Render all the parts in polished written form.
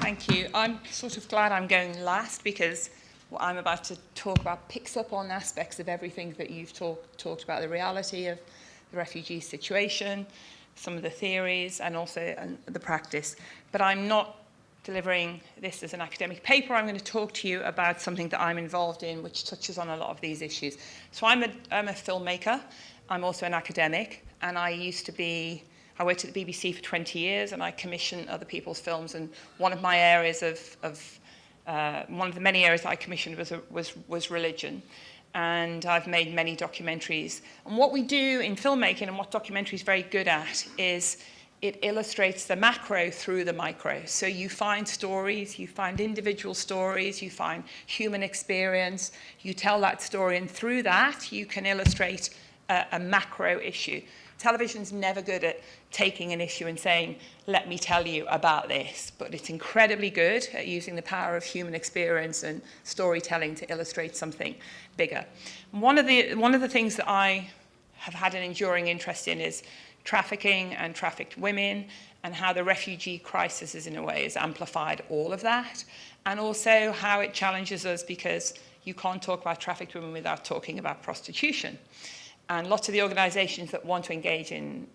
Thank you. I'm sort of glad I'm going last because what I'm about to talk about picks up on aspects of everything that you've talked about, the reality of the refugee situation, some of the theories, and also the practice. But I'm not delivering this as an academic paper. I'm going to talk to you about something that I'm involved in, which touches on a lot of these issues. So I'm a filmmaker. I'm also an academic, and I worked at the BBC for 20 years, and I commission other people's films. And one of my areas one of the many areas that I commissioned was religion. And I've made many documentaries. And what we do in filmmaking, and what documentary is very good at, is it illustrates the macro through the micro. So you find stories, you find individual stories, you find human experience, you tell that story, and through that you can illustrate a macro issue. Television's never good at taking an issue and saying, let me tell you about this, but it's incredibly good at using the power of human experience and storytelling to illustrate something bigger. One of the things that I have had an enduring interest in is trafficking and trafficked women, and how the refugee crisis is, in a way, has amplified all of that, and also how it challenges us because you can't talk about trafficked women without talking about prostitution. And lots of the organizations that want to engage in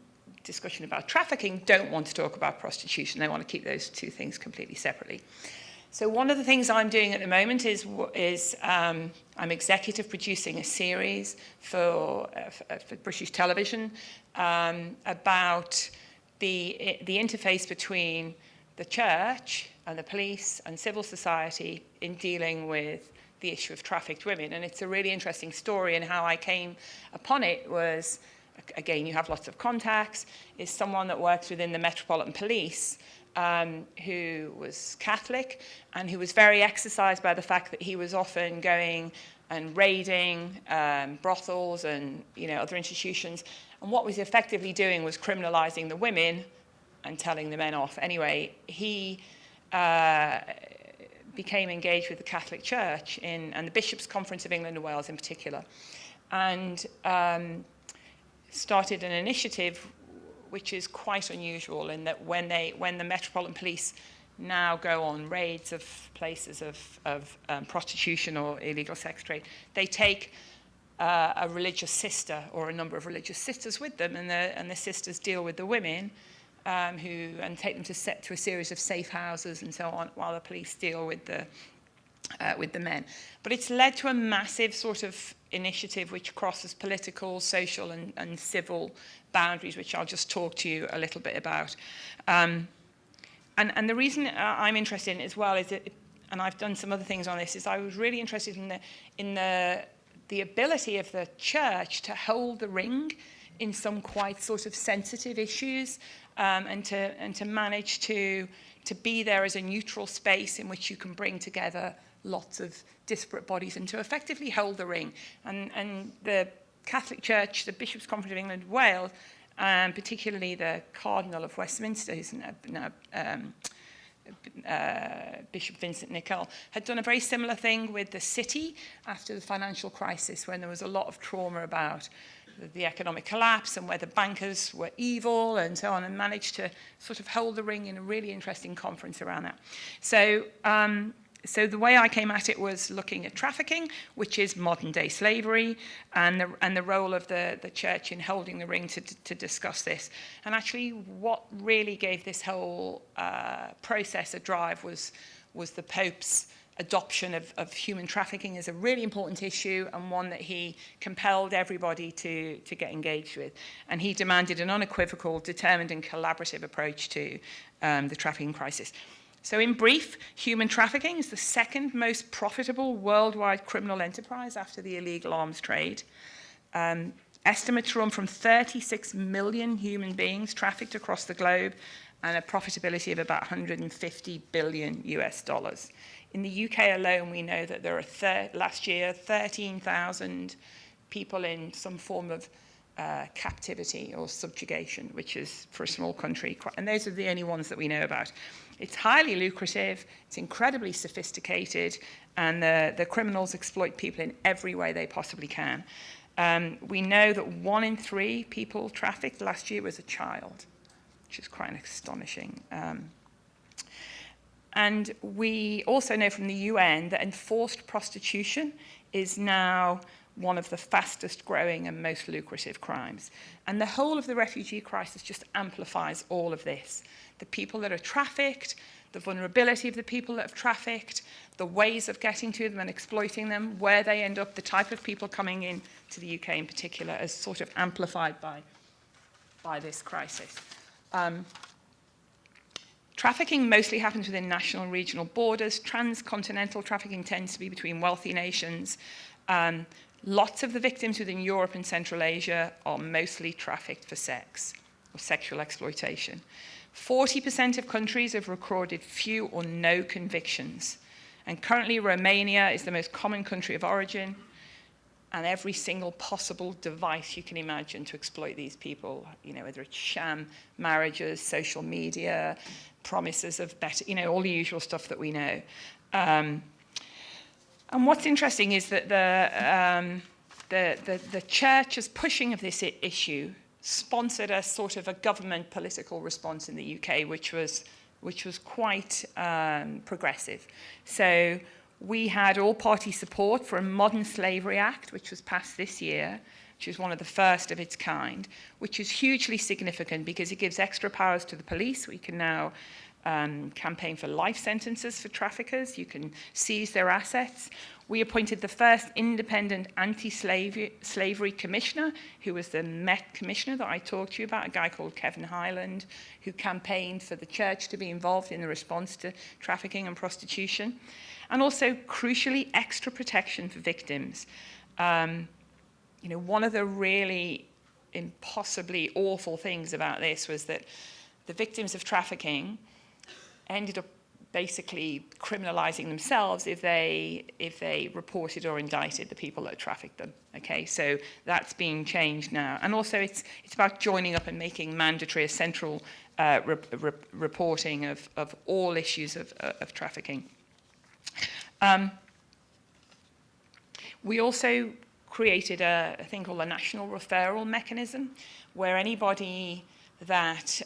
discussion about trafficking don't want to talk about prostitution. They want to keep those two things completely separately. So one of the things I'm doing at the moment is I'm executive producing a series for British television about the interface between the church and the police and civil society in dealing with the issue of trafficked women. And it's a really interesting story, and how I came upon it was, again, you have lots of contacts, is someone that works within the Metropolitan Police who was Catholic and who was very exercised by the fact that he was often going and raiding brothels and other institutions. And what was effectively doing was criminalizing the women and telling the men off. Anyway, he became engaged with the Catholic Church and the Bishops' Conference of England and Wales in particular, and started an initiative which is quite unusual in that when the Metropolitan Police now go on raids of places of prostitution or illegal sex trade, they take a religious sister or a number of religious sisters with them, and the sisters deal with the women and take them to a series of safe houses and so on, while the police deal with the men. But it's led to a massive sort of initiative which crosses political, social, and civil boundaries, which I'll just talk to you a little bit about. And the reason I'm interested in it as well is that, and I've done some other things on this, is I was really interested in the ability of the church to hold the ring in some quite sort of sensitive issues, and to manage to be there as a neutral space in which you can bring together lots of disparate bodies and to effectively hold the ring. And the Catholic Church, the Bishops' Conference of England and Wales, particularly the Cardinal of Westminster, who's now Bishop Vincent Nicol, had done a very similar thing with the city after the financial crisis, when there was a lot of trauma about the economic collapse and whether bankers were evil and so on, and managed to sort of hold the ring in a really interesting conference around that. So the way I came at it was looking at trafficking, which is modern-day slavery, and the role of the church in holding the ring to discuss this. And actually, what really gave this whole process a drive was the Pope's adoption of human trafficking as a really important issue, and one that he compelled everybody to get engaged with. And he demanded an unequivocal, determined and collaborative approach to the trafficking crisis. So in brief, human trafficking is the second most profitable worldwide criminal enterprise after the illegal arms trade. Estimates run from 36 million human beings trafficked across the globe, and a profitability of about $150 billion US. In the UK alone, we know that there are last year 13,000 people in some form of captivity or subjugation, which is, for a small country, and those are the only ones that we know about. It's highly lucrative, it's incredibly sophisticated, and the criminals exploit people in every way they possibly can. We know that 1 in 3 people trafficked last year was a child, which is quite astonishing. And we also know from the UN that enforced prostitution is now one of the fastest growing and most lucrative crimes. And the whole of the refugee crisis just amplifies all of this. The people that are trafficked, the vulnerability of the people that have trafficked, the ways of getting to them and exploiting them, where they end up, the type of people coming in to the UK in particular, is sort of amplified by this crisis. Trafficking mostly happens within national and regional borders. Transcontinental trafficking tends to be between wealthy nations. Lots of the victims within Europe and Central Asia are mostly trafficked for sex or sexual exploitation. 40% of countries have recorded few or no convictions. And currently Romania is the most common country of origin, and every single possible device you can imagine to exploit these people, whether it's sham marriages, social media, promises of better, all the usual stuff that we know. And what's interesting is that the church's pushing of this issue sponsored a sort of a government political response in the UK, which was quite progressive. So we had all-party support for a Modern Slavery Act, which was passed this year, which is one of the first of its kind, which is hugely significant because it gives extra powers to the police. We can now campaign for life sentences for traffickers. You can seize their assets. We appointed the first independent anti-slavery commissioner, who was the Met commissioner that I talked to you about, a guy called Kevin Highland, who campaigned for the church to be involved in the response to trafficking and prostitution. And also, crucially, extra protection for victims. One of the really impossibly awful things about this was that the victims of trafficking ended up basically criminalizing themselves if they reported or indicted the people that trafficked them. Okay, so that's being changed now. And also it's about joining up and making mandatory a central reporting of all issues of trafficking. We also created a thing called a national referral mechanism, where anybody that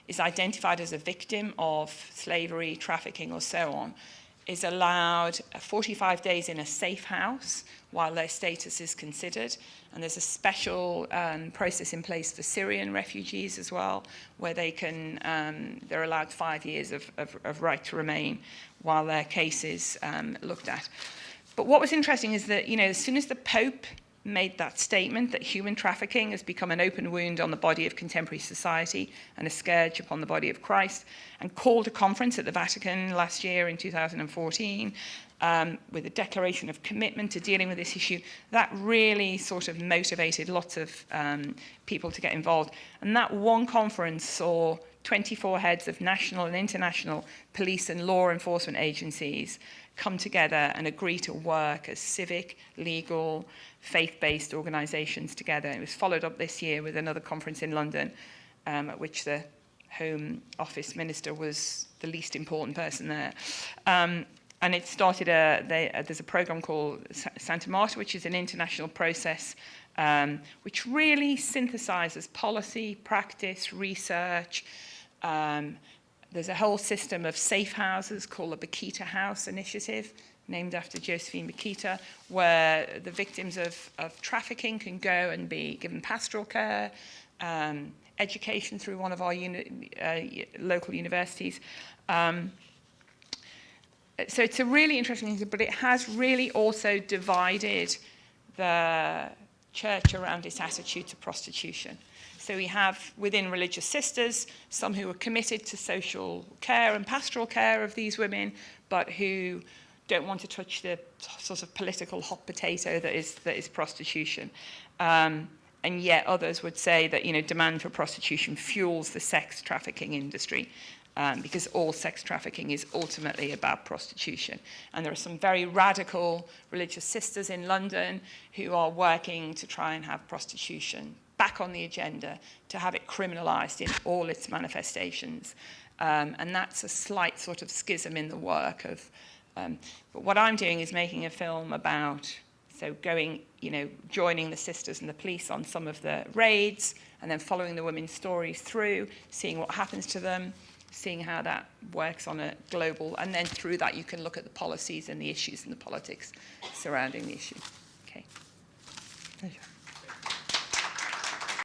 is identified as a victim of slavery, trafficking, or so on, is allowed 45 days in a safe house while their status is considered. And there's a special process in place for Syrian refugees as well, where they're allowed 5 years of right to remain while their case is looked at. But what was interesting is that, as soon as the Pope made that statement that human trafficking has become an open wound on the body of contemporary society and a scourge upon the body of Christ, and called a conference at the Vatican last year in 2014 with a declaration of commitment to dealing with this issue, that really sort of motivated lots of people to get involved. And that one conference saw 24 heads of national and international police and law enforcement agencies come together and agree to work as civic, legal, faith-based organisations together. It was followed up this year with another conference in London, at which the Home Office Minister was the least important person there. And it started there's a programme called Santa Marta, which is an international process which really synthesises policy, practice, research. There's a whole system of safe houses called the Bakita House Initiative, named after Josephine Bakita, where the victims of trafficking can go and be given pastoral care, education through one of our local universities. So it's a really interesting thing, but it has really also divided the church around its attitude to prostitution. So we have within religious sisters some who are committed to social care and pastoral care of these women, but who don't want to touch the sort of political hot potato that is prostitution. And yet others would say that demand for prostitution fuels the sex trafficking industry, because all sex trafficking is ultimately about prostitution. And there are some very radical religious sisters in London who are working to try and have prostitution back on the agenda, to have it criminalised in all its manifestations. And that's a slight sort of schism in the work of... but what I'm doing is making a film about, joining the sisters and the police on some of the raids, and then following the women's stories through, seeing what happens to them, seeing how that works on a global, and then through that you can look at the policies and the issues and the politics surrounding the issue. Okay.